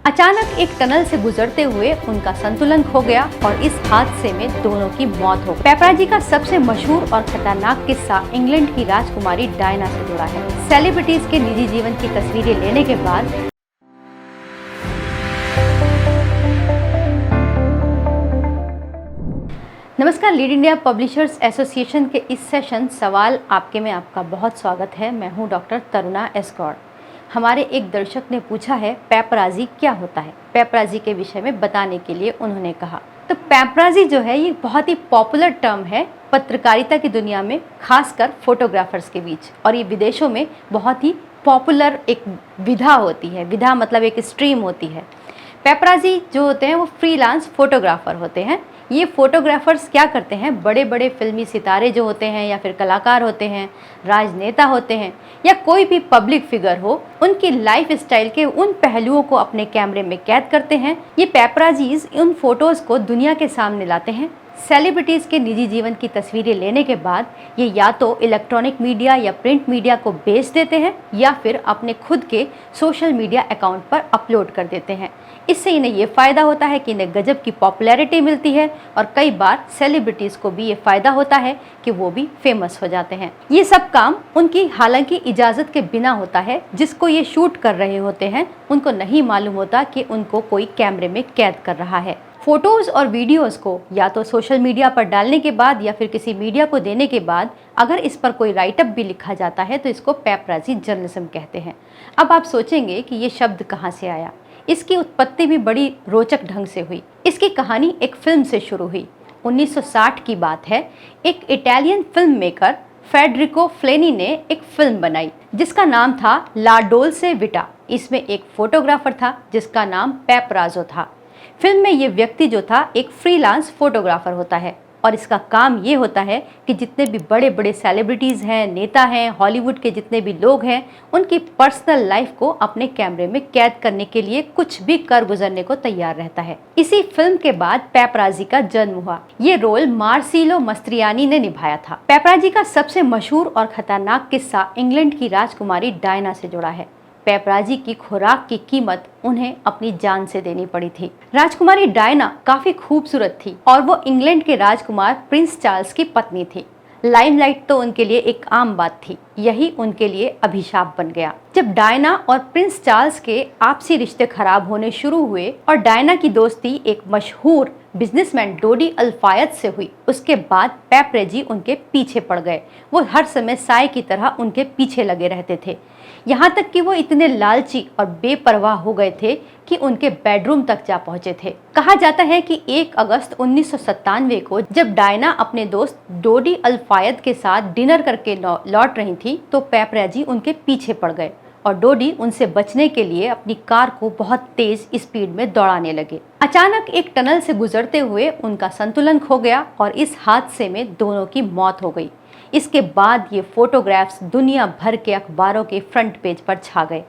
अचानक एक टनल से गुजरते हुए उनका संतुलन खो गया और इस हादसे में दोनों की मौत हो गई। पेपराजी का सबसे मशहूर और खतरनाक किस्सा इंग्लैंड की राजकुमारी डायना से जुड़ा है। सेलिब्रिटीज के निजी जीवन की तस्वीरें लेने के बाद नमस्कार, लीड इंडिया पब्लिशर्स एसोसिएशन के इस सेशन सवाल आपके में आपका बहुत स्वागत है। मैं हूं डॉक्टर तरुणा एस गौड़। हमारे एक दर्शक ने पूछा है पेपराजी क्या होता है। पेपराजी के विषय में बताने के लिए उन्होंने कहा, तो पेपराजी जो है ये बहुत ही पॉपुलर टर्म है पत्रकारिता की दुनिया में, खासकर फोटोग्राफर्स के बीच, और ये विदेशों में बहुत ही पॉपुलर एक विधा होती है। विधा मतलब एक स्ट्रीम होती है। पेपराजी जो होते हैं वो फ्रीलांस फोटोग्राफर होते हैं। ये फोटोग्राफर्स क्या करते हैं, बड़े बड़े फिल्मी सितारे जो होते हैं या फिर कलाकार होते हैं, राजनेता होते हैं या कोई भी पब्लिक फिगर हो, उनकी लाइफ स्टाइल के उन पहलुओं को अपने कैमरे में कैद करते हैं। ये पेपराजीज उन फोटोज़ को दुनिया के सामने लाते हैं। सेलिब्रिटीज़ के निजी जीवन की तस्वीरें लेने के बाद ये या तो इलेक्ट्रॉनिक मीडिया या प्रिंट मीडिया को बेच देते हैं या फिर अपने खुद के सोशल मीडिया अकाउंट पर अपलोड कर देते हैं। इससे इन्हें ये फ़ायदा होता है कि इन्हें गजब की पॉपुलैरिटी मिलती है और कई बार सेलिब्रिटीज़ को भी ये फ़ायदा होता है कि वो भी फेमस हो जाते हैं। ये सब काम उनकी हालांकि इजाज़त के बिना होता है। जिसको ये शूट कर रहे होते हैं उनको नहीं मालूम होता कि उनको कोई कैमरे में कैद कर रहा है। फोटोज़ और वीडियोज़ को या तो सोशल मीडिया पर डालने के बाद या फिर किसी मीडिया को देने के बाद अगर इस पर कोई राइटअप भी लिखा जाता है तो इसको पेपराजी जर्नलिज्म कहते हैं। अब आप सोचेंगे कि ये शब्द कहाँ से आया। इसकी उत्पत्ति भी बड़ी रोचक ढंग से हुई। इसकी कहानी एक फिल्म से शुरू हुई। 1960 की बात है। एक इटालियन फिल्म मेकर फेडरिको फ्लेनी ने एक फिल्म बनाई जिसका नाम था ला डोल्से विटा। इसमें एक फोटोग्राफर था जिसका नाम पेपराजो था। फिल्म में ये व्यक्ति जो था एक फ्रीलांस फोटोग्राफर होता है और इसका काम ये होता है कि जितने भी बड़े बड़े सेलिब्रिटीज़ हैं, नेता हैं, हॉलीवुड के जितने भी लोग हैं, उनकी पर्सनल लाइफ को अपने कैमरे में कैद करने के लिए कुछ भी कर गुजरने को तैयार रहता है। इसी फिल्म के बाद पेपराजी का जन्म हुआ। ये रोल मार्सिलो मस्त्रियानी ने निभाया था। पेपराजी का सबसे मशहूर और खतरनाक किस्सा इंग्लैंड की राजकुमारी डायना से जुड़ा है। पेपराजी की खुराक की कीमत उन्हें अपनी जान से देनी पड़ी थी। राजकुमारी डायना काफी खूबसूरत थी और वो इंग्लैंड के राजकुमार प्रिंस चार्ल्स की पत्नी थी। लाइमलाइट तो उनके लिए एक आम बात थी, यही उनके लिए अभिशाप बन गया। जब डायना और प्रिंस चार्ल्स के आपसी रिश्ते खराब होने शुरू हुए और डायना की दोस्ती एक मशहूर बिजनेसमैन डोडी अल-फायद से हुई, उसके बाद पेपराजी उनके पीछे पड़ गए। वो हर समय साए की तरह उनके पीछे लगे रहते थे। यहाँ तक कि वो इतने लालची और बेपरवाह हो गए थे कि उनके बेडरूम तक जा पहुंचे थे। कहा जाता है कि 1 अगस्त 1997 को जब डायना अपने दोस्त डोडी अल-फायद के साथ डिनर करके लौट रही थी तो पेपराजी उनके पीछे पड़ गए और डोडी उनसे बचने के लिए अपनी कार को बहुत तेज स्पीड में दौड़ाने लगे। अचानक एक टनल से गुजरते हुए उनका संतुलन खो गया और इस हादसे में दोनों की मौत हो गई। इसके बाद ये फोटोग्राफ्स दुनिया भर के अखबारों के फ्रंट पेज पर छा गए।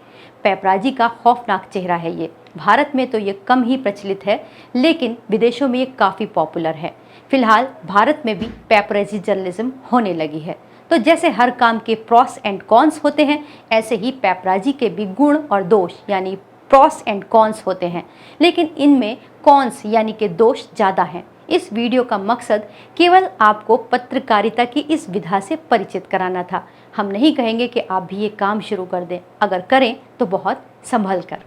पेपराजी का खौफनाक चेहरा है ये। भारत में तो ये कम ही प्रचलित है, लेकिन विदेशों में ये काफ़ी पॉपुलर है। फिलहाल भारत में भी पेपराजी जर्नलिज्म होने लगी है। तो जैसे हर काम के प्रॉस एंड कॉन्स होते हैं, ऐसे ही पेपराजी के भी गुण और दोष यानी प्रॉस एंड कॉन्स होते हैं, लेकिन इनमें कॉन्स यानी कि दोष ज़्यादा हैं। इस वीडियो का मकसद केवल आपको पत्रकारिता की इस विधा से परिचित कराना था। हम नहीं कहेंगे कि आप भी ये काम शुरू कर दें, अगर करें तो बहुत संभल कर।